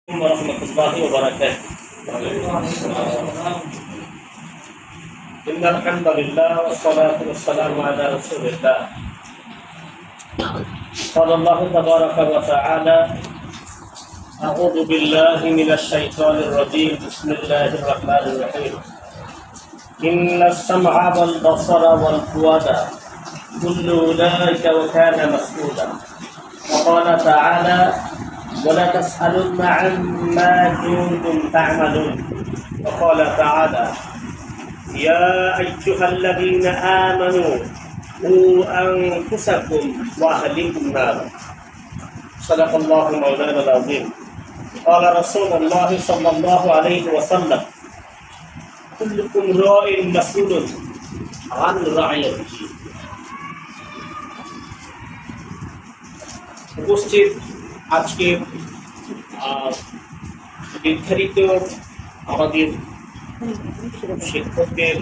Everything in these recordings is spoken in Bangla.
ورحمة الله وبركاته. إن الحمد لله والصلاة والسلام على رسول الله. قال الله تبارك وتعالى: أعوذ بالله من الشيطان الرجيم. بسم الله الرحمن الرحيم. إن السمع والبصر والفؤاد كل أولئك وكان مسؤولا. وقال تعالى: ولا تسألن عما كنتم تعملون. وقال تعالى: يا أيها الذين آمنوا قوا أنفسكم وأهليكم نارا. صدق الله مولانا العظيم. قال رسول الله صلى الله عليه وسلم: كلكم راع مسؤول عن رعيته. উপস্থিত আজকে নির্ধারিত আমাদের শিক্ষকদের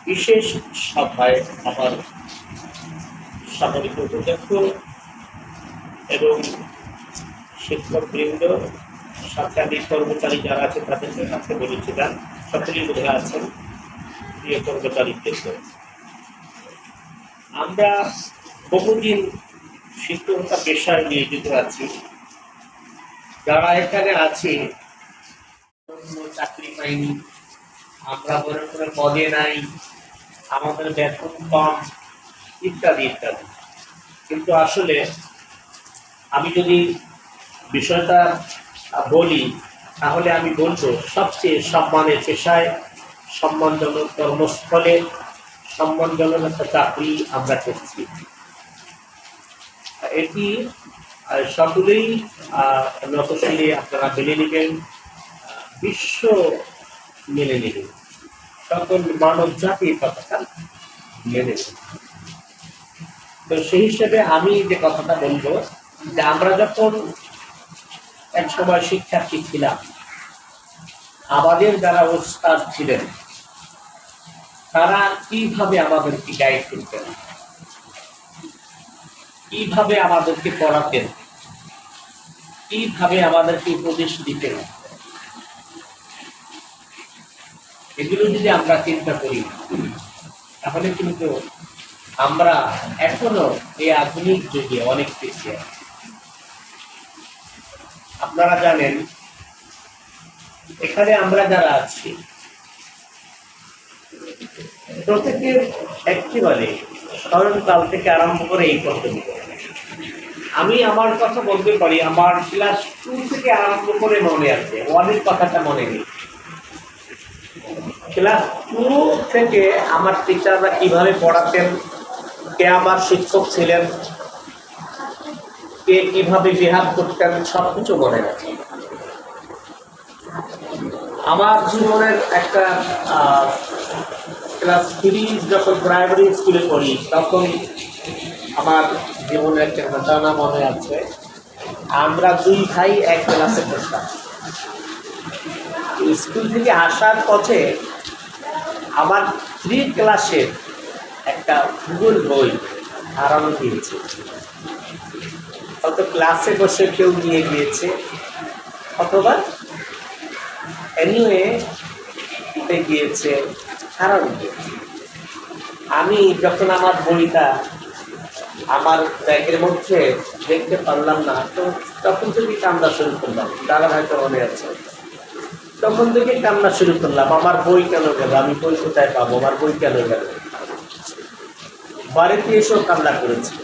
বিশেষ সভায় আমার সামরিক অধ্যক্ষ এবং শিক্ষকবৃন্দ, সরকারি কর্মচারী যারা আছে তাদেরকে কাছে বলেছিলাম, সকলেই বোধহয় আছেন। প্রিয় কর্মচারীবৃন্দ, আমরা বহুদিন শিক্ষকতা পেশায় নিয়োজিত আছি। যারা এখানে আছি চাকরি পাইনি, আমরা মনে করে পদে নাই, আমাদের বেতন কম, ইত্যাদি ইত্যাদি। কিন্তু আসলে আমি যদি বিষয়টা বলি তাহলে আমি বলবো, সবচেয়ে সম্মানের পেশায়, সম্মানজনক কর্মস্থলে, সম্মানজনক একটা চাকরি আমরা করছি। এটি সকলেই নতশিলে আপনারা মেনে নেবেন, বিশ্ব মেনে নেবেন, সকল মানব জাতির কথাটা মেনে নেবেন। তো সেই হিসেবে আমি যে কথাটা বলবো, যে আমরা যখন এক সময় শিক্ষার্থী ছিলাম, আমাদের যারা ওস্তাদ ছিলেন তারা কিভাবে আমাদেরকে গাইড করতেন, কিভাবে আমাদেরকে পড়াতেন, কিভাবে আমাদেরকে উপদেশ দিতেন, এগুলো যদি আমরা চিন্তা করি তাহলে কিন্তু আমরা এখনো এই আধুনিক যুগে অনেক পিছিয়ে। আপনারা জানেন, এখানে আমরা যারা আছি প্রত্যেকের একেবারে স্মরণকাল থেকে আরম্ভ করে এই পর্যন্ত আমি আমার কথা বলতে পারি, আমার ক্লাস 2 থেকে আরম্ভ করে মনে আছে, 1 এর কথাটা মনে নেই। ক্লাস 2 থেকে আমার টিচাররা কিভাবে পড়াতেন, কে আমার শিক্ষক ছিলেন, কে কিভাবে বিহেভ করতেন, সবকিছু মনে আছে। আমার জীবনের একটা ক্লাস 3 যখন প্রাইমারি স্কুলে পড়ি, তখন আমার জীবনের একটা ঘটনা মনে আছে। আমরা 2 ভাই এক ক্লাসে পড়তাম। স্কুল থেকে আসার পথে আমার 3 ক্লাসের একটা ভূগোল বই হারানো গিয়েছে। হয়তো ক্লাসে বসে কেউ নিয়ে গিয়েছে, অথবা এনিওয়ে গিয়েছে, হারানো গিয়েছে। আমি যখন আমার বইটা আমার ব্যাগের মধ্যে দেখতে পারলাম না, তো তখন থেকে কান্না শুরু করলাম। দাদা হয়তো মনে আছে, তখন থেকে কান্না শুরু করলাম, আমার বই কেন গেল, আমি বই কোথায় পাবো, আমার বই কেন গেল। বাড়িতে এসেও কান্না করেছি,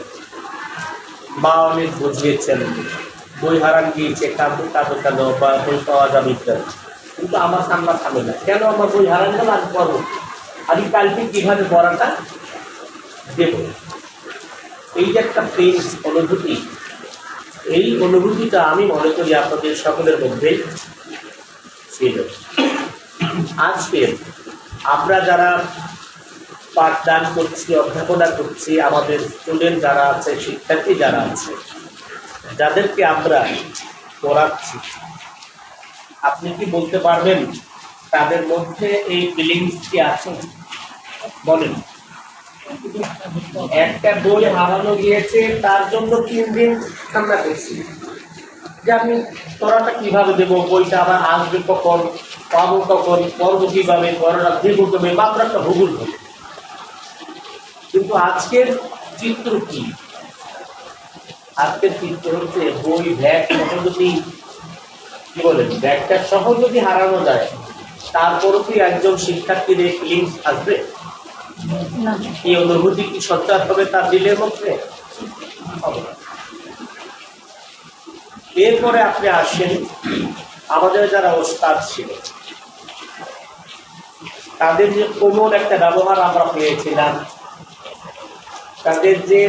মা অনেক বুঝিয়েছেন, বই হারান গিয়েছে, কাঁদো কাঁদো কেন, বা বই পাওয়া যাবে ইত্যাদি। কিন্তু আমার কান্না থামে না। কেন আমার বই হারান গেল, আমি পড়বো, আমি কালকে কিভাবে পড়াটা দেব। এই যে একটা প্রেস অনুভূতি, এই অনুভূতিটা আমি মনে করি আপনাদের সকলের মধ্যেই ছিল। আজকে আমরা যারা পাঠদান করছি, অধ্যাপনা করছি, আমাদের স্টুডেন্ট যারা আছে, শিক্ষার্থী যারা আছে, যাদেরকে আমরা পড়াচ্ছি, আপনি কি বলতে পারবেন তাদের মধ্যে এই ফিলিংস কি আছে? বলেন। একটা বই হারানো গিয়েছে, তার জন্য 3 দিন কান্না করছি যে আমি পড়াটা কিভাবে দেবো, বইটা আবার আসবে কখন, পাবো কখন, পড়বো কিভাবে, পড়াটা দেবো কবে, মাত্র একটা ভূগোল বই। কিন্তু আজকের চিত্র কি? আজকের চিত্র হচ্ছে বই ব্যাগ সহ যদি কি বলেন, ব্যাগটা সহ যদি হারানো যায়, তারপরও কি একজন শিক্ষার্থীর এই ফিলিংস আসবে? এই অনুভূতি কি সঞ্চার হবে তার দিলের মধ্যে? হবে না। এরপরে আপনি আসেন আমাদের যারা ওস্তাদ ছিল, তাদের যে কোমল একটা ব্যবহার আমরা পেয়েছিলাম, তাদের যে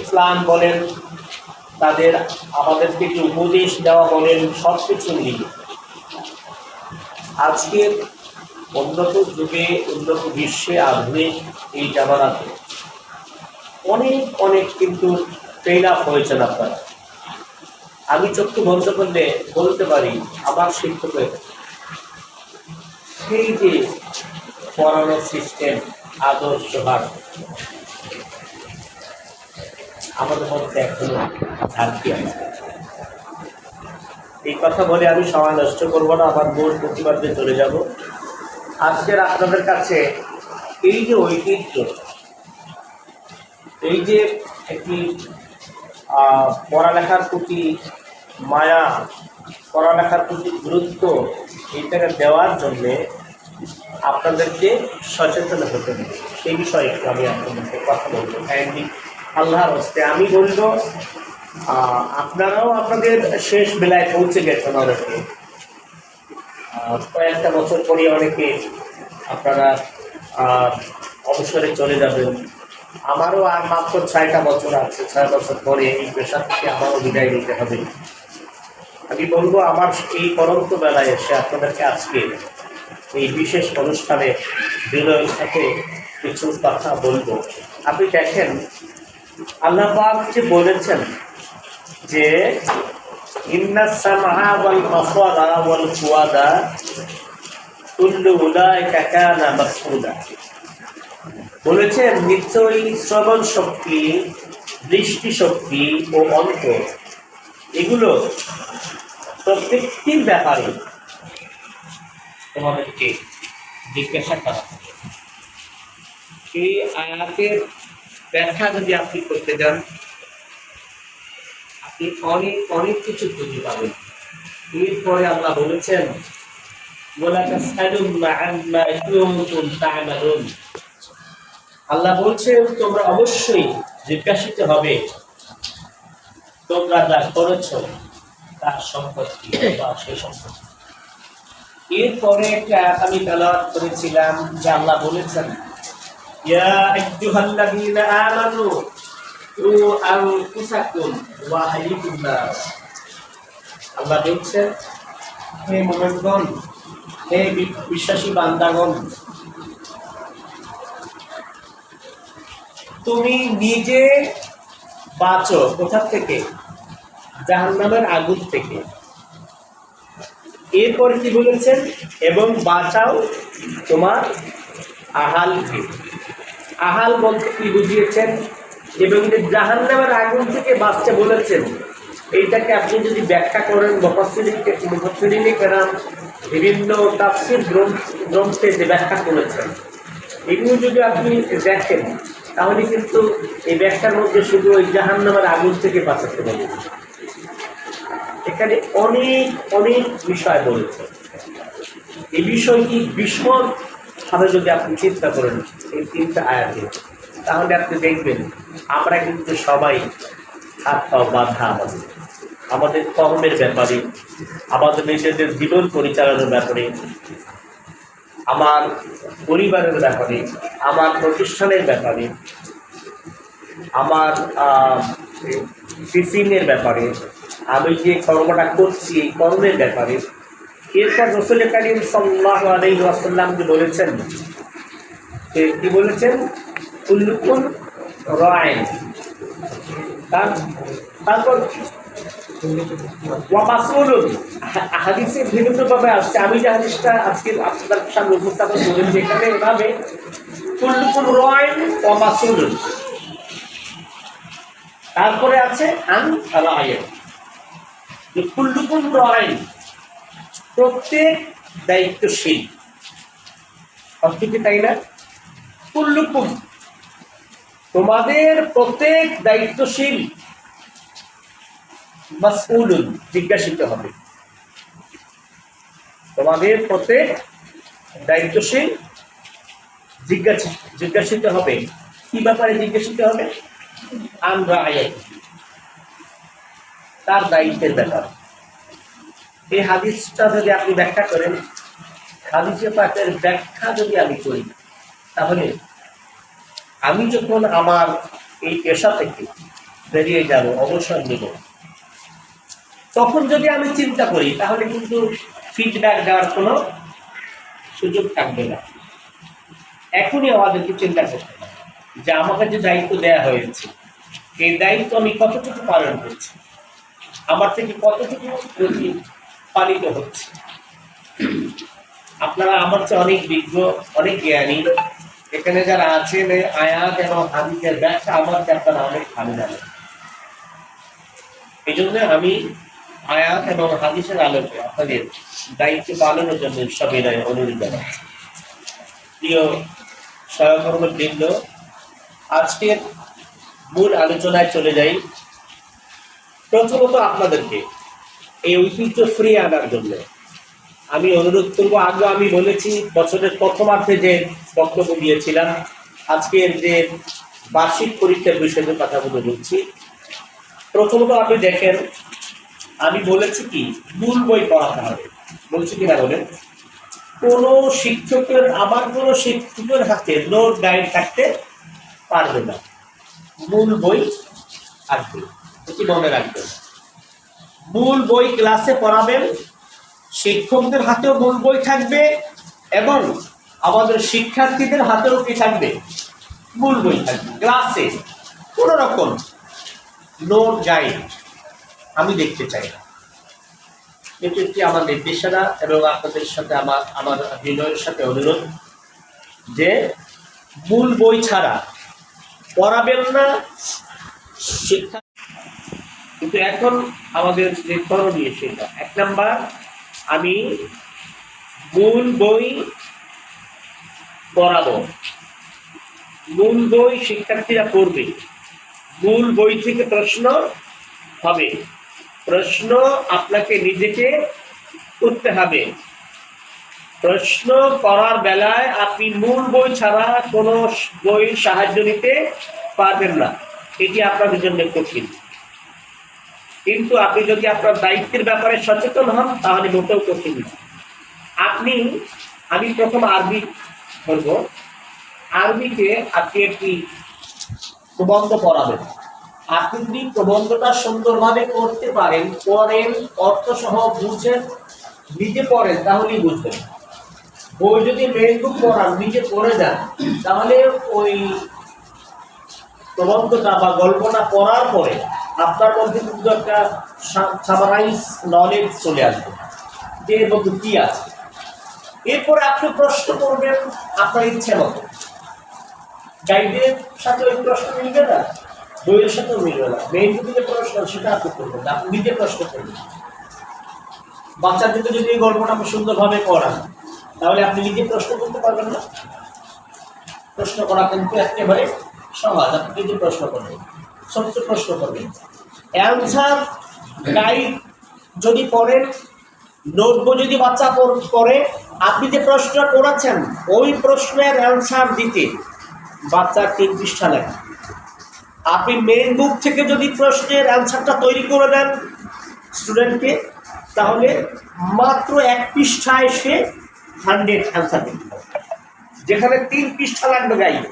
প্ল্যান বলেন, তাদের আমাদেরকে যে উপদেশ দেওয়া বলেন, সব কিছু নিয়ে আজকের উন্নত যুগে, উন্নত বিশ্বে, আধুনিক এই জামানাতে অনেক অনেক কিন্তু ট্রেন আপ হয়েছেন আপনারা। আমি চক্ষু বন্ধ করলে বলতে পারি আমার শিক্ষকের সেই যে পড়ানোর সিস্টেম, আদর্শ হার আমাদের মধ্যে এখনো ঝাঁকি আছে। এই কথা বলে আমি সময় নষ্ট করবো না, আমার মূল প্রতিবাদে চলে যাব। আজকের আপনাদের কাছে এই যে ঐতিহ্য, এই যে একটি পড়ালেখার প্রতি মায়া, পড়ালেখার প্রতি গুরুত্ব, এইটাকে দেওয়ার জন্যে আপনাদেরকে সচেতন হতে হবে। সেই বিষয়ে একটু আমি আপনাদেরকে কথা বলবো। কাইন্ডলি আল্লাহর হস্তে আমি বলবো, আপনারাও আপনাদের শেষ বেলায় পৌঁছে গেছেন অনেকে। কয়েকটা বছর পরে অনেকে আপনারা অবসরে চলে যাবেন। আমারও আর মাত্র 6টা বছর আছে, 6 বছর পরে এই পেশা থেকে আমারও বিদায় নিতে হবে। আমি বলবো আমার এই পরন্ত বেলায় এসে আপনাদেরকে আজকে এই বিশেষ অনুষ্ঠানে বিনয়ের সাথে কিছু কথা বলবো। আপনি দেখেন আল্লাহ পাক যে বলেছেন যে ইন্নাস সামআ ওয়াল বাসারা ওয়াল ফুআদা কুল্লু উলাইকা কানা মাসউলা, বলেছেন নিশ্চয়ই শ্রবণ শক্তি, দৃষ্টি শক্তি ও অন্তর, এগুলো প্রত্যেকটির ব্যাপারে তোমাদেরকে জিজ্ঞাসা করা। এই আয়াতের ব্যাখ্যা যদি আপনি করতে যান, আপনি অনেক অনেক কিছু খুঁজে পাবেন। এরপরে আল্লাহ বলেছেন আল্লাহ বলছেন তোমরা অবশ্যই জিজ্ঞাসিত হবে তোমরা যা করেছ তার সম্পত্তি বা সেই সম্পত্তি। এরপরে একটা আমি তেলাওয়াত করেছিলাম যে আল্লাহ বলেছেন ইয়া আইয়ুহাল্লাযীনা আমানু কু আনফুসাকুম ওয়া আহলিকুম নার। আল্লাহ বলছেন হে মুমিনগণ, হে বিশ্বাসী বান্দাগণ, তুমি নিজে বাঁচো কোথা থেকে? জাহান্নামের আগুন থেকে। এরপর কি বলেছেন? এবং বাঁচাও তোমার আহালকে। আহাল বলতে কি বুঝিয়েছেন? এবং জাহান্নামের আগুন থেকে বাঁচতে বলেছেন। এইটাকে আপনি যদি ব্যাখ্যা করেন, মুফাসসিরিনে কেরাম বিভিন্ন তাফসীর গ্রন্থে যে ব্যাখ্যা করেছেন, এগুলো যদি আপনি দেখেন তাহলে কিন্তু এই ব্যাখ্যার মধ্যে শুধু ওই জাহান্নামের আগুন থেকে বাঁচাতে বলে, এখানে অনেক অনেক বিষয় বলেছে। এই বিষয়টি বিশদভাবে যদি আপনি চিন্তা করেন এই 3টা আয়াতে, তাহলে আপনি দেখবেন আমরা কিন্তু সবাই হাত পাও বাঁধা, আমাদের কর্মের ব্যাপারে, আমাদের নিজেদের জীবন পরিচালনার ব্যাপারে, আমার পরিবারের ব্যাপারে, আমার প্রতিষ্ঠানের ব্যাপারে, আমার টিচিংয়ের ব্যাপারে, আমি যে কর্মটা করছি এই কর্মের ব্যাপারে। এরপর রাসূল কারীম সাল্লাল্লাহু আলাইহি ওয়াসাল্লাম যে বলেছেন, কি বলেছেন? কুল্লুকুম রাইন। তারপর ওয়া মাসউলুন হাদিসে বিভিন্নভাবে আসছে। আমি যে হাদিসটা আজকে আপনাদের সামনে উপস্থাপন করেছি এখানে এভাবে কুল্লুকুম রাইন ওয়া মাসউলুন, তারপরে আছে আন রাইন। কুল্লুকুম রাইন প্রত্যেক দায়িত্বশীল, অর্থ কি তাই না? কুল্লুকুম তোমাদের প্রত্যেক দায়িত্বশীল, মাসউলুন জিজ্ঞাসিত হবে। তোমাদের প্রত্যেক দায়িত্বশীল জিজ্ঞাসিত হবে। কি ব্যাপারে জিজ্ঞাসিত হবে? আন রাইয়াতিহি, তার দায়িত্বের ব্যাপারে। এই হাদিসটা যদি আপনি ব্যাখ্যা করেন, হাদিসে পাকের ব্যাখ্যা যদি আমি করি, তাহলে আমি যখন আমার এই পেশা থেকে বেরিয়ে যাব, অবসর নেব, তখন যদি আমি চিন্তা করি তাহলে কিন্তু ফিডব্যাক দেওয়ার কোনো সুযোগ থাকবে না। এখনই আমাদেরকে চিন্তা করতে হবে যে আমাকে যে দায়িত্ব দেওয়া হয়েছে, এই দায়িত্ব আমি কতটুকু পালন করছি, আমার থেকে কতটুকু পালিত হচ্ছে। আপনারা আমার চেয়ে অনেক বিজ্ঞ, অনেক জ্ঞানী, এখানে যারা আছেন আয়াত এবং হাদিসের ব্যাখ্যা আমার চেয়ে আপনারা অনেক ভালো জানেন। এই জন্য আমি আয়াত এবং হাদিসের আলোকে আপনাদের দায়িত্ব পালনের জন্য সবিনয় অনুরোধ জানাচ্ছি। প্রিয় সহকর্মীবৃন্দ, আজকের মূল আলোচনায় চলে যাই। প্রথমত আপনাদেরকে এই ঐতিহ্য ফিরিয়ে আনার জন্য আমি অনুরোধ করবো। আগে আমি বলেছি, বছরের প্রথমার্ধে যে বক্তব্য দিয়েছিলাম, আজকের যে বার্ষিক পরীক্ষার বিষয়ে কথাগুলো বলছি। প্রথমত আপনি দেখেন, আমি বলেছি কি মূল বই পড়াতে হবে, বলছি কিনা বলেন। কোনো শিক্ষকের, আমার কোনো শিক্ষকের হাতে নোট গাইড থাকতে পারবে না, মূল বই থাকবে, এটি মনে রাখবেন। মূল বই ক্লাসে পড়াবেন, শিক্ষকদের হাতেও মূল বই থাকবে এবং আমাদের শিক্ষার্থীদের হাতেও কি থাকবে? মূল বই থাকবে। ক্লাসে কোনো রকম নোট গাইড আমি দেখতে চাই না। এটি একটি আমার নির্দেশনা এবং আপনাদের সাথে আমার বিনয়ের সাথে অনুরোধ যে মূল বই ছাড়া পড়াবেন না শিক্ষা। কিন্তু এখন আমাদের যে করণীয় সেটা, 1 নাম্বার, আমি মূল বই পড়াবো, মূল বই শিক্ষার্থীরা পড়বে, মূল বই থেকে প্রশ্ন হবে, প্রশ্ন আপনাকে নিজেকে করতে হবে। প্রশ্ন করার বেলায় আপনি মূল বই ছাড়া কোনো বইয়ের সাহায্য নিতে পারবেন না, এটি আপনাদের জন্য কঠিন। কিন্তু আপনি যদি আপনার দায়িত্বের ব্যাপারে সচেতন হন তাহলে মোটেও কঠিন না। আমি প্রথম আরবি করব। আরবিতে আপনি একটি প্রবন্ধ পড়াবেন। আপনি যদি প্রবন্ধটা সুন্দরভাবে করতে পারেন, পড়েন, অর্থ সহ বুঝেন, নিজে পড়েন, তাহলেই বুঝবেন। বই যদি মেইন বুক পড়ান, নিজে পড়ে যান, তাহলে ওই প্রবন্ধটা বা গল্পটা পড়ার পরে আপনার মধ্যে কিন্তু একটা সামারাইজ নলেজ চলে আসবে যে এর মধ্যে কি আছে। এরপরে আপনি প্রশ্ন করবেন আপনার ইচ্ছে মতো। গাইডের সাথে ওই প্রশ্ন মিলবে না, বইয়ের সাথেও মিলবে না। মেইন যে প্রশ্ন সেটা আপনি করবেন, আপনি নিজে প্রশ্ন করবেন। বাচ্চাদেরকে যদি এই গল্পটা আপনি সুন্দরভাবে পড়ান, তাহলে আপনি নিজে প্রশ্ন করতে পারবেন না। প্রশ্ন করা কিন্তু একেবারে সহজ। আপনি নিজে প্রশ্ন করবেন, ছোট্ট প্রশ্ন করবেন। অ্যান্সার গাইড যদি পড়েন, নোটবই যদি বাচ্চা পড়ে, আপনি যে প্রশ্ন করেছেন ওই প্রশ্নের অ্যান্সার দিতে বাচ্চার 3 পৃষ্ঠা লাগে। আপনি মেইন বুক থেকে যদি প্রশ্নের অ্যান্সারটা তৈরি করে দেন স্টুডেন্টকে, তাহলে মাত্র 1 পৃষ্ঠায় সে 100 অ্যান্সার দিতে পারে, যেখানে 3 পৃষ্ঠা লাগবে গাইড।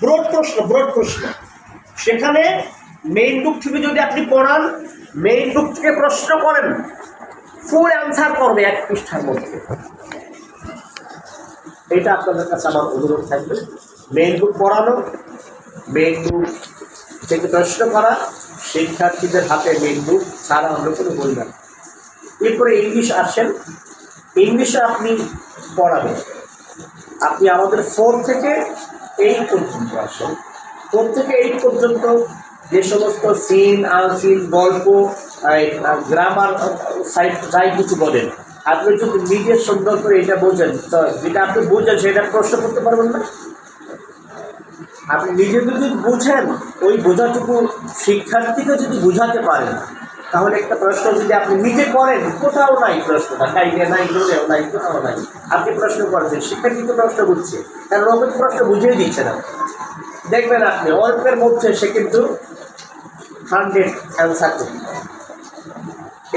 ব্রড প্রশ্ন, সেখানে মেইন বুক থেকে যদি আপনি পড়ান, মেইন বুক থেকে প্রশ্ন করেন, ফুল অ্যান্সার করবে 1 পৃষ্ঠার মধ্যে। এটা আপনাদের কাছে আমার অনুরোধ থাকবে, মেইন বুক পড়ানো, মেইন বুক থেকে প্রশ্ন করা, শিক্ষার্থীদের হাতে নোটবুক ছাড়া অন্য কোনো বই না। এরপরে ইংলিশ আসেন, ইংলিশে আপনি পড়াবেন। আপনি আমাদের 4 থেকে 8 পর্যন্ত আসেন। 4 থেকে 8 পর্যন্ত যে সমস্ত সিন আনসিন গল্প গ্রামার সাইড যাই কিছু বলেন, আপনি যদি নিজে সুন্দর করে এটা বোঝেন, তো যেটা আপনি বোঝেন সেটা প্রশ্ন করতে পারবেন না। আপনি নিজে যদি বুঝেন, ওই বোঝাটুকু শিক্ষার্থীকে যদি বুঝাতে পারেন, তাহলে একটা প্রশ্ন যদি আপনি নিজে করেন, কোথাও নাই প্রশ্নটা, গাইডে নাই, লোনেও নাই, কোথাও নাই। আপনি প্রশ্ন করছেন, শিক্ষার্থী তো প্রশ্ন বুঝছে, কারণ ওকে প্রশ্ন বুঝিয়ে দিচ্ছে না। দেখবেন আপনি অল্পের মধ্যে সে কিন্তু 100 অ্যান্সার করবে।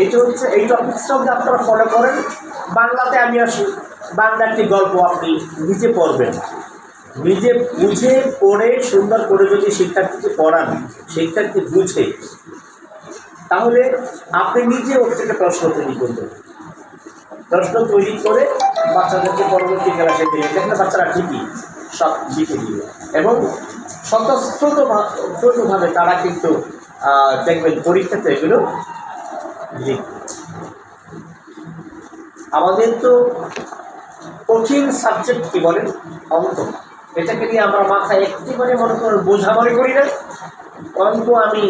এইটা হচ্ছে এই টপিক্সটা যদি আপনারা ফলো করেন। বাংলাতে আমি আসি, বাংলা একটি গল্প আপনি নিজে পড়বেন, নিজে বুঝে পড়ে সুন্দর করে যদি শিক্ষার্থীকে পড়ান, শিক্ষার্থী বুঝে, তাহলে আপনি নিজে ওর থেকে প্রশ্ন তৈরি করবেন। প্রশ্ন তৈরি করে বাচ্চাদেরকে পরবর্তী ক্লাসে দিয়ে দেখলে বাচ্চারা ঠিকই সব লিখে দিবে এবং স্বতঃস্ফূর্তভাবে তারা কিন্তু দেখবেন পরীক্ষাতে এগুলো লিখবে। আমাদের তো কঠিন সাবজেক্ট কি বলেন, অঙ্ক। এটাকে নিয়ে আমরা মাথায় একেবারে মনে করেন বোঝা মনে করি না। অঙ্ক আমি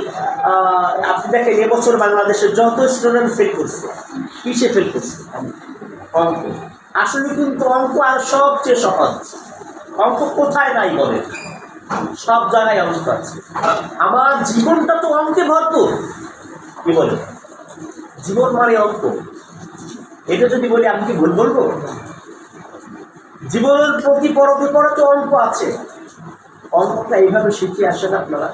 আপনি দেখেন এবছর বাংলাদেশের যত স্টুডেন্ট ফেল করছে, কিসে ফেল করছে? অঙ্ক। আসলে কিন্তু অঙ্ক আর সবচেয়ে সহজ। অঙ্ক কোথায় নাই বলেন, সব জায়গায় অঙ্ক আছে। আমার জীবনটা তো অঙ্কে ভরপুর। কি বলে, জীবন মানে অঙ্ক। এটা যদি বলি আপনি কি ভুল বলবো? জীবনের প্রতি পরতে পরতে অঙ্ক আছে। অঙ্কটা এইভাবে শিখে আসেন আপনারা।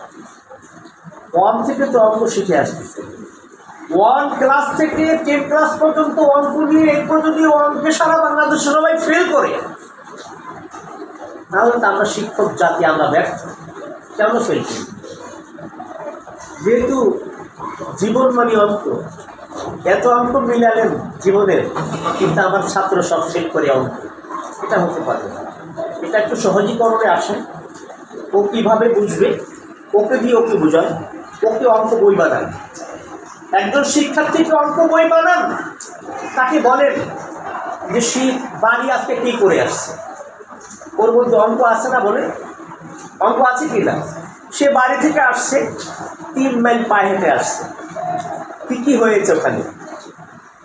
1 থেকে তো অঙ্ক শিখে আসতেছে। 1 ক্লাস থেকে 10 ক্লাস পর্যন্ত অঙ্ক নিয়ে এরপর যদি অঙ্কে সারা বাংলাদেশের সবাই ফেল করে, তাহলে তো আমরা শিক্ষক জাতি, আমরা ব্যর্থ। কেন ফেল করি? যেহেতু জীবন মানে অঙ্ক। এত অঙ্ক মিলালেন জীবনের, কিন্তু আমার ছাত্র সব ফেল করে অঙ্ক। এটা হতে পারে না। এটা একটু সহজীকরণে আসে। ও কীভাবে বুঝবে, ওকে দিয়ে ওকে বোঝান, ওকে অঙ্ক বই বানান। একজন শিক্ষার্থীকে অঙ্ক বই বানান, তাকে বলেন যে সে বাড়ি আজকে কী করে আসছে, ওর মধ্যে অঙ্ক আছে না? বলে অঙ্ক আছে কি না? সে বাড়ি থেকে আসছে, 3 মাইল পায়ে হেঁটে আসছে, কী হয়েছে ওখানে,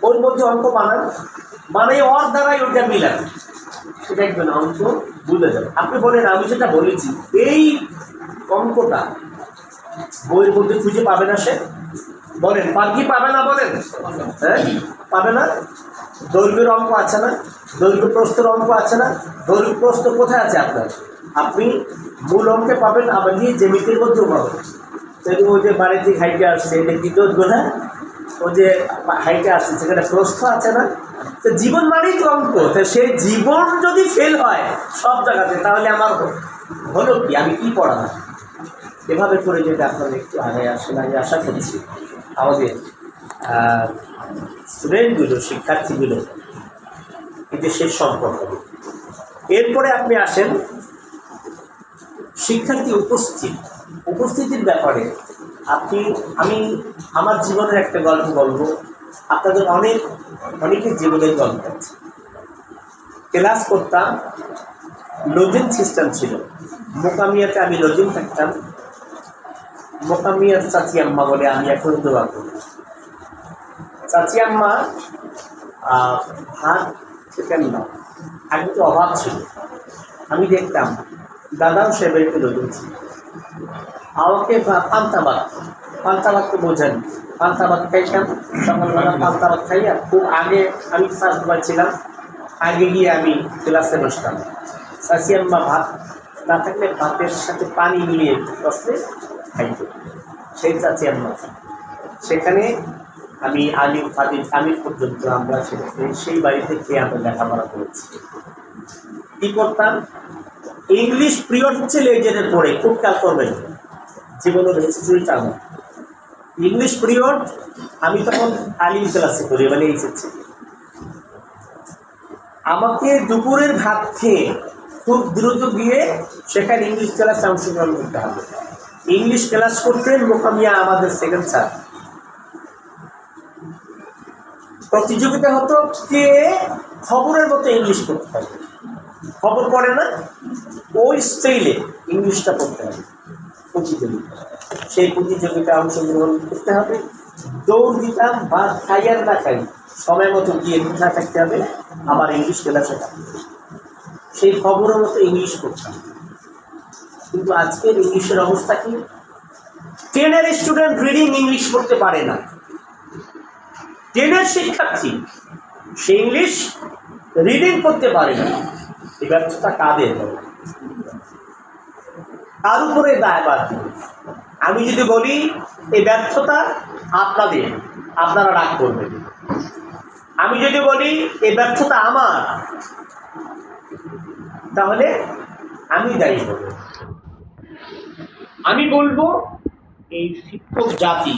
ওর মধ্যে অঙ্ক বানান। মানে ওর দ্বারাই ওটা মিলান, সেটা একজন অঙ্ক বুঝে যাবে। আপনি বলেন আমি যেটা বলেছি এই অঙ্কটা বইয়ের মধ্যে খুঁজে পাবে না সে? বলেন কি পাবে না? বলেন হ্যাঁ, পাবে না। দৈর্ঘ্যের অঙ্ক আছে না? দৈর্ঘ্য প্রস্থের অঙ্ক আছে না? দৈর্ঘ্য প্রস্থ কোথায় আছে আপনার? আপনি মূল অঙ্কে পাবেন, আবার নিয়ে জ্যামিতির মধ্যেও পাবেন। ওই যে বাড়িতে হাইটে আসছে, এটা কি দৈর্ঘ্য না? ও যে হাইটে আসছে সেখানে প্রস্থ আছে না? তো জীবন মানেই তো অঙ্ক। তো সেই জীবন যদি ফেল হয় সব জায়গাতে, তাহলে আমার হলো কি, আমি কি পড়াবো? এভাবে করে যদি আপনারা একটু আগে আসেন, আমি আশা করছি আমাদের স্টুডেন্টগুলো, শিক্ষার্থীগুলো এতে শেষ সম্পর্ক হবে। এরপরে আপনি আসেন শিক্ষার্থী উপস্থিতির ব্যাপারে। আমি আমার জীবনের একটা গল্প বলবো, আপনাদের অনেকের জীবনের গল্প আছে। ক্লাস করতাম, লজিং সিস্টেম ছিল। মোকামিয়াতে আমি লজিং থাকতাম। মোকামিয়ার চাচি আম্মা বলে আমি এখন দোয়া করি। চাচি আম্মা ভাত চিকেন না, আগে তো অভাব ছিল। আমি দেখতাম দাদাও সে বাড়িতে লজিং ছিল। আমাকে পান্তা ভাত তো বোঝেন, পান্তা ভাত খাইতাম সকালবেলা। পান্তা ভাত খাইয়া খুব আগে, আমি ফার্স্ট বার ছিলাম, আগে গিয়ে আমি ক্লাসে বসতাম। চাচি আম্মা ভাত না থাকলে ভাতের সাথে পানি মিলিয়ে বসতে খাইত সেই চাচি আম্মা। সেখানে আমি আলিম আমির পর্যন্ত আমরা সেই বাড়িতে খেয়ে আমরা লেখাপড়া করেছি। কী করতাম? ইংলিশ পিরিয়ড হচ্ছে লেজের পড়ে, খুব খেয়াল করবেন জীবনের হিস্ট্রিটা আমার। ইংলিশ পিরিয়ড আমি তখন আলিম ক্লাসে করি, মানে এইচএসসি। আমাকে দুপুরের ভাত খেয়ে খুব দ্রুত গিয়ে সেখানে ইংলিশ ক্লাসে অংশগ্রহণ করতে হবে। ইংলিশ ক্লাস করতেন মোকামিয়া আমাদের সেকেন্ড স্যার। প্রতিযোগিতা হতো কে খবরের মতো ইংলিশ পড়তে হবে, খবর পড়ে না ওই স্টাইলে ইংলিশটা পড়তে হবে। প্রতিযোগিতা, সেই প্রতিযোগিতায় অংশগ্রহণ করতে হবে। দৌড় দিতাম বা খাই আর না খাই সময় মতো গিয়ে কোথায় থাকতে হবে, আমার ইংলিশ ক্লাসে থাকতে হবে, সেই খবরের মতো ইংলিশ পড়তে হবে। কিন্তু আজকের ইংলিশের অবস্থা কি? 10-এর স্টুডেন্ট রিডিং ইংলিশ পড়তে পারে না। 10-এর শিক্ষার্থী সে ইংলিশ রিডিং করতে পারে না। এই ব্যর্থতা কাদের? তার উপরে দায়ভার দিবে। আমি যদি বলি এই ব্যর্থতা আপনাদের, আপনারা রাগ করবেন। আমি যদি বলি এই ব্যর্থতা আমার, তাহলে আমি দায়ী হব। আমি বলবো এই শিক্ষক জাতি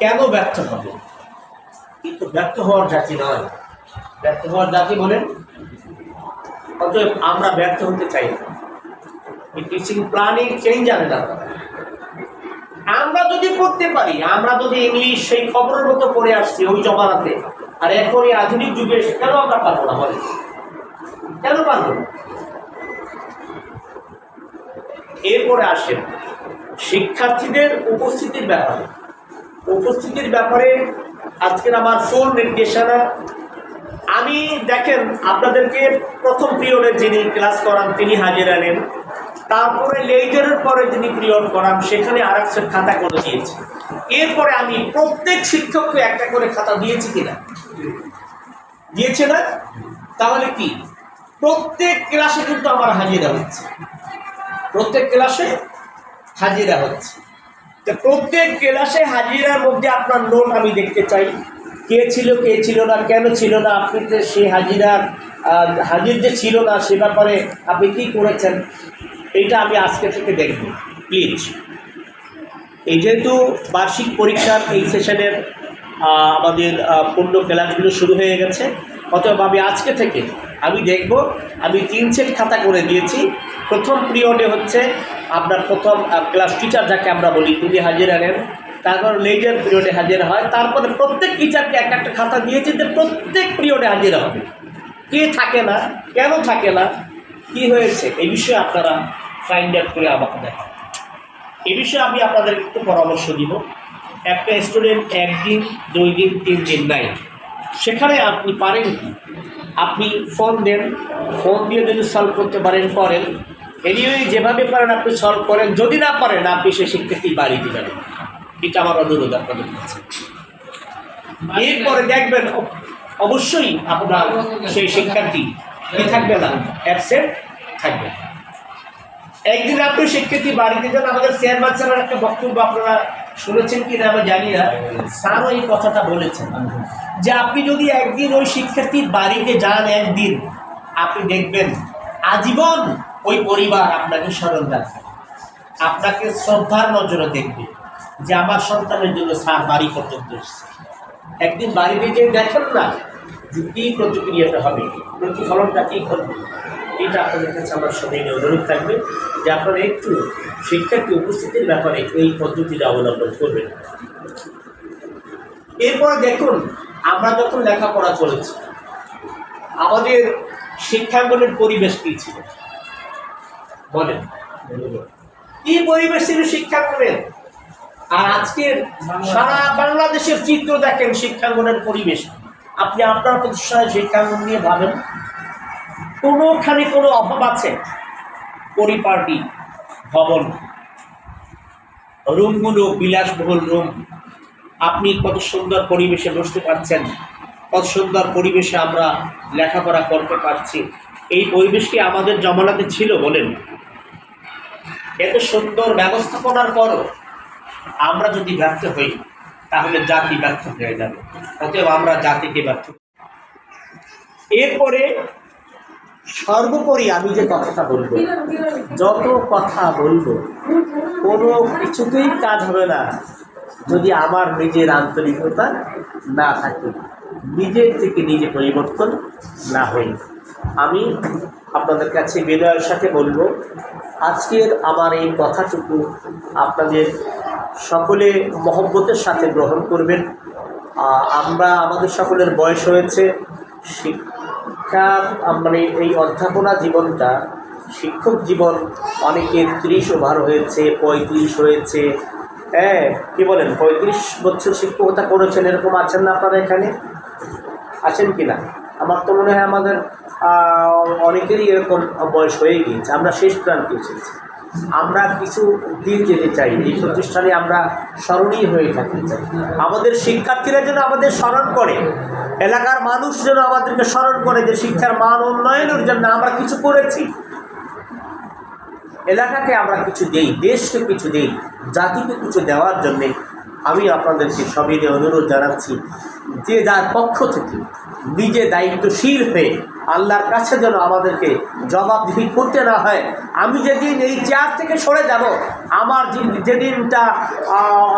কেন ব্যর্থ হবে, কিন্তু ব্যর্থ হওয়ার জাতি নয়। ব্যর্থ হওয়ার জাতি বলেন, অতএব আমরা ব্যর্থ হতে চাই না। এই টিচিং প্ল্যানিং চেঞ্জ আনে না। আমরা যদি পড়তে পারি, আমরা যদি ইংলিশ সেই খবরের মতো পড়ে আসছি ওই জমানাতে, আর এখন এই আধুনিক যুগে কেন আমরা পারবো না? বলে কেন পারবো না? এরপরে আসেন শিক্ষার্থীদের উপস্থিতির ব্যাপারে। উপস্থিতির ব্যাপারে আজকের আমার ফুল নির্দেশনা। আমি দেখেন আপনাদেরকে প্রথম পিরিয়ডে যিনি ক্লাস করান তিনি হাজিরা নেন, তারপরে লেজারের পরে যিনি পিরিয়ড করান সেখানে আর এক সেট খাতা করে দিয়েছি। এরপরে আমি প্রত্যেক শিক্ষককে একটা করে খাতা দিয়েছি কিনা? দিয়েছে না? তাহলে কি প্রত্যেক ক্লাসে কিন্তু আমার হাজিরা হচ্ছে, প্রত্যেক ক্লাসে হাজিরা হচ্ছে। তো প্রত্যেক ক্লাসে হাজিরার মধ্যে আপনার নোট আমি দেখতে চাই, কে ছিল কে ছিল না, কেন ছিল না, আপনি যে সেই হাজিরার হাজির যে ছিল না সে ব্যাপারে আপনি কী করেছেন, এইটা আমি আজকে থেকে দেখব প্লিজ। এই যেহেতু বার্ষিক পরীক্ষার এই সেশনের আমাদের পূর্ণ ক্লাসগুলো শুরু হয়ে গেছে, অতএব আমি আজকে থেকে আমি দেখব। আমি 3 সেট খাতা করে দিয়েছি। প্রথম পিরিয়ডে হচ্ছে আপনার প্রথম ক্লাস টিচার যাকে আমরা বলি তিনি হাজিরা নেন, তারপর লেজার পিরিয়ডে হাজিরা হয়, তারপরে প্রত্যেক টিচারকে একটা একটা খাতা দিয়েছি যে প্রত্যেক পিরিয়ডে হাজিরা হবে। কে থাকে না, কেন থাকে না, কি হয়েছে, এই বিষয়ে আপনারা ফাইন্ড আউট করে আমাকে দেখান। এই বিষয়ে আমি আপনাদের একটু পরামর্শ দিব। একটা স্টুডেন্ট 1 দিন 2 দিন 3 দিন নাই, সেখানে আপনি পারেন কি, আপনি ফোন দেন, ফোন দিয়ে যদি সলভ করতে পারেন করেন, এনিওয়ে যেভাবে পারেন আপনি সলভ করেন। যদি না পারেন আপনি সেই শিক্ষার্থী বাড়ি দিবেন, এটা আমার অনুরোধ আপনাদের কাছে। এরপরে দেখবেন অবশ্যই আপনার সেই শিক্ষার্থী কি থাকবে না, অ্যাবসেন্ট থাকবে। একদিন আপনি শিক্ষার্থী বাড়িতে যান, আমাদের চেয়ারম্যান স্যারের একটা বক্তব্য আপনারা শুনেছেন কি না আমি জানি না, স্যারও এই কথাটা বলেছেন যে আপনি যদি একদিন ওই শিক্ষার্থীর বাড়িতে যান, একদিন আপনি দেখবেন আজীবন ওই পরিবার আপনাকে স্মরণ রাখবে, আপনাকে শ্রদ্ধার নজরে দেখবে যে আমার সন্তানের জন্য স্যার বাড়ি পর্যন্ত এসেছে। একদিন বাড়িতে যে দেখেন না যে কী প্রতিক্রিয়াটা হবে, প্রতিফলনটা কী ঘটবে, এটা আপনাদের কাছে আমার সবাই অনুরোধ থাকবে যে আপনারা একটু শিক্ষার্থী উপস্থিতির ব্যাপারে এই পদ্ধতিটা অবলম্বন করবেন। এরপরে দেখুন, আমরা যখন লেখাপড়া করেছি আমাদের শিক্ষাঙ্গনের পরিবেশ কী ছিল বলেন? কি পরিবেশ ছিল শিক্ষাঙ্গনের? আর আজকের সারা বাংলাদেশের চিত্র দেখেন শিক্ষাঙ্গনের পরিবেশ। আপনি আপনার প্রতিষ্ঠানের শিক্ষাঙ্গন নিয়ে ভাবেন, কোনোখানে কোনো অভাব আছে? পরিপাটি ভবন, রুমগুলো বিলাসবহুল রুম, আপনি কত সুন্দর পরিবেশে বসতে পারছেন, কত সুন্দর পরিবেশে আমরা লেখাপড়া করতে পারছি। এই পরিবেশ কি আমাদের জমানাতে ছিল বলেন? এত সুন্দর ব্যবস্থাপনার পরও আমরা যদি ব্যর্থ হই তাহলে জাতি ব্যর্থ হয়ে যাবে। অতএব আমরা জাতিকে ব্যর্থ। এরপরে সর্বোপরি আমি যে কথাটা বলবো, যত কথা বলবো কোনো কিছুতেই কাজ হবে না যদি আমার নিজের আন্তরিকতা না থাকে, নিজের থেকে নিজে পরিবর্তন না হয়। আমি আপনাদের কাছে বিনয়ের সাথে বলবো, আজকের আমার এই কথাটুকু আপনাদের সকলে মহব্বতের সাথে গ্রহণ করবেন। আমাদের সকলের বয়স হয়েছে, শিক্ষা মানে এই অধ্যাপনা জীবনটা, শিক্ষক জীবন অনেকের 30 ওভার হয়েছে, 35 হয়েছে। হ্যাঁ, কী বলেন, 35 বছর শিক্ষকতা করেছেন, এরকম আছেন না আপনারা এখানে? আছেন কি না? আমার তো মনে হয় আমাদের অনেকেরই এরকম বয়স হয়ে গিয়েছে। আমরা শেষ প্রান্তে এসেছি। আমরা কিছু দিন যেতে চাই, এই প্রতিষ্ঠানে আমরা স্মরণীয় হয়ে থাকতে চাই। আমাদের শিক্ষার্থীরা যেন আমাদের স্মরণ করে, এলাকার মানুষ যেন আমাদেরকে স্মরণ করে যে শিক্ষার মান উন্নয়নের জন্য আমরা কিছু করেছি, এলাকাকে আমরা কিছু দেই, দেশকে কিছু দেই, জাতিকে কিছু দেওয়ার জন্যে আমি আপনাদেরকে সবিনয়ে অনুরোধ জানাচ্ছি যে যার পক্ষ থেকে নিজে দায়িত্বশীল হয়ে আল্লাহর কাছে যেন আমাদেরকে জবাবদিহি করতে না হয়। আমি যেদিন এই চেয়ার থেকে সরে যাব, আমার যেদিনটা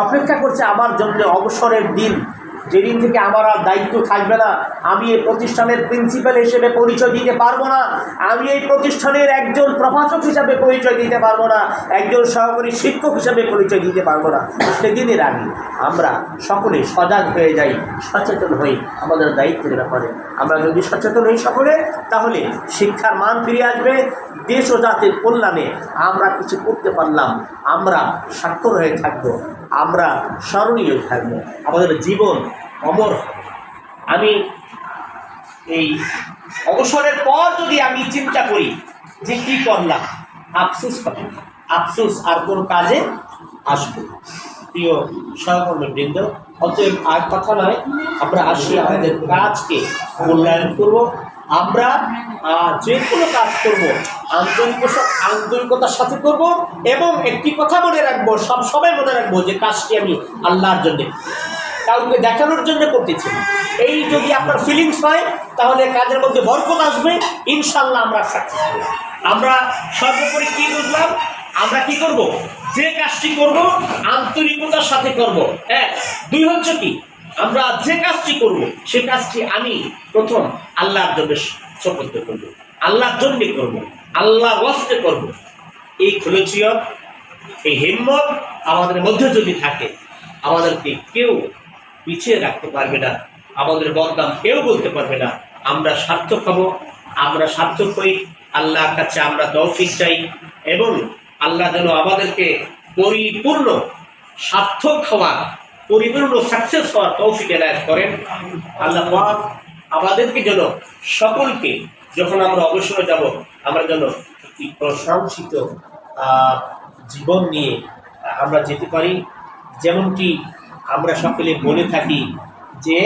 অপেক্ষা করছে আমার জন্য অবসরের দিন, যেদিন থেকে আমার আর দায়িত্ব থাকবে না, আমি এই প্রতিষ্ঠানের প্রিন্সিপাল হিসেবে পরিচয় দিতে পারবো না, আমি এই প্রতিষ্ঠানের একজন প্রভাষক হিসাবে পরিচয় দিতে পারবো না, একজন সহকারী শিক্ষক হিসাবে পরিচয় দিতে পারবো না। সেদিনের আগে আমরা সকলে সজাগ হয়ে যাই, সচেতন হই আমাদের দায়িত্বের ব্যাপারে। আমরা যদি সচেতন হই সকলে, তাহলে শিক্ষার মান ফিরে আসবে, দেশ ও জাতির কল্যাণে আমরা কিছু করতে পারলাম, আমরা স্বাক্ষর হয়ে থাকবো, আমরা স্মরণীয় থাকবো, আমাদের জীবন অমর হবে। আমি এই অবসরের পর যদি আমি চিন্তা করি যে কী করলাম, আফসোস হবে, আফসোস আর কোনো কাজে আসবে। প্রিয় সহকর্মীবৃন্দ, অতএব আর কথা নয়, আমরা আসি আমাদের কাজকে মূল্যায়ন করব। আমরা যে কোনো কাজ করব আন্তরিকতার সাথে করব, এবং একটি কথা মনে রাখবো, সবসময় মনে রাখবো যে কাজটি আমি আল্লাহর জন্যে, কাউকে দেখানোর জন্য করতেছি। এই যদি আপনার ফিলিংস হয়, তাহলে কাজের মধ্যে বরকত আসবে, ইনশাল্লাহ আমরা সাকসেস হব। আমরা সর্বোপরি কী বুঝলাম, আমরা কি করব, যে কাজটি করব আন্তরিকতার সাথে করব। হ্যাঁ, দুই হচ্ছে কি, আমরা যে কাজটি করব সে কাজটি আমি প্রথম আল্লাহর জন্য সুপর্দ করব, আল্লাহর জন্যে করব, আল্লাহর ওয়াস্তে করব। এই খুলুচিয়ত, এই হিম্মত আমাদের মধ্যে যদি থাকে, আমাদেরকে কেউ পিছিয়ে রাখতে পারবে না, আমাদের বদনাম কেউ বলতে পারবে না। আমরা সার্থক হব, আমরা সার্থক হই। আল্লাহর কাছে আমরা তৌফিক চাই, এবং আল্লাহ যেন আমাদেরকে পরিপূর্ণ সার্থক হওয়া, পরিপূর্ণ সাকসেস হওয়ার তৌফিক এনায়েত করেন। আল্লাহ পাক আমাদেরকে যেন সকলকে, যখন আমরা অবসরে যাব, আমরা যেন একটি প্রশংসিত জীবন নিয়ে আমরা যেতে পারি। যেমনটি আমরা সকলে বলে থাকি যে,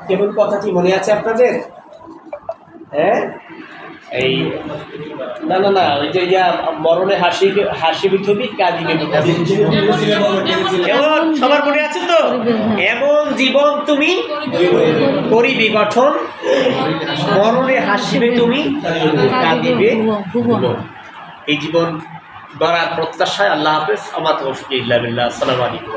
কেমন কথাটি মনে আছে আপনাদের? হ্যাঁ, এই না না না ওই যে মরণে হাসিবি ছবি কাঁদিবে, এমন সবার মনে আছে তো? এমন জীবন তুমি করিবি গঠন, মরণে হাসিবে তুমি কাঁদিবে। এই জীবন গড়ার প্রত্যাশায় আল্লাহ হাফেজ। আমার তৌফিক ইল্লা বিল্লাহ। আসসালামু আলাইকুম।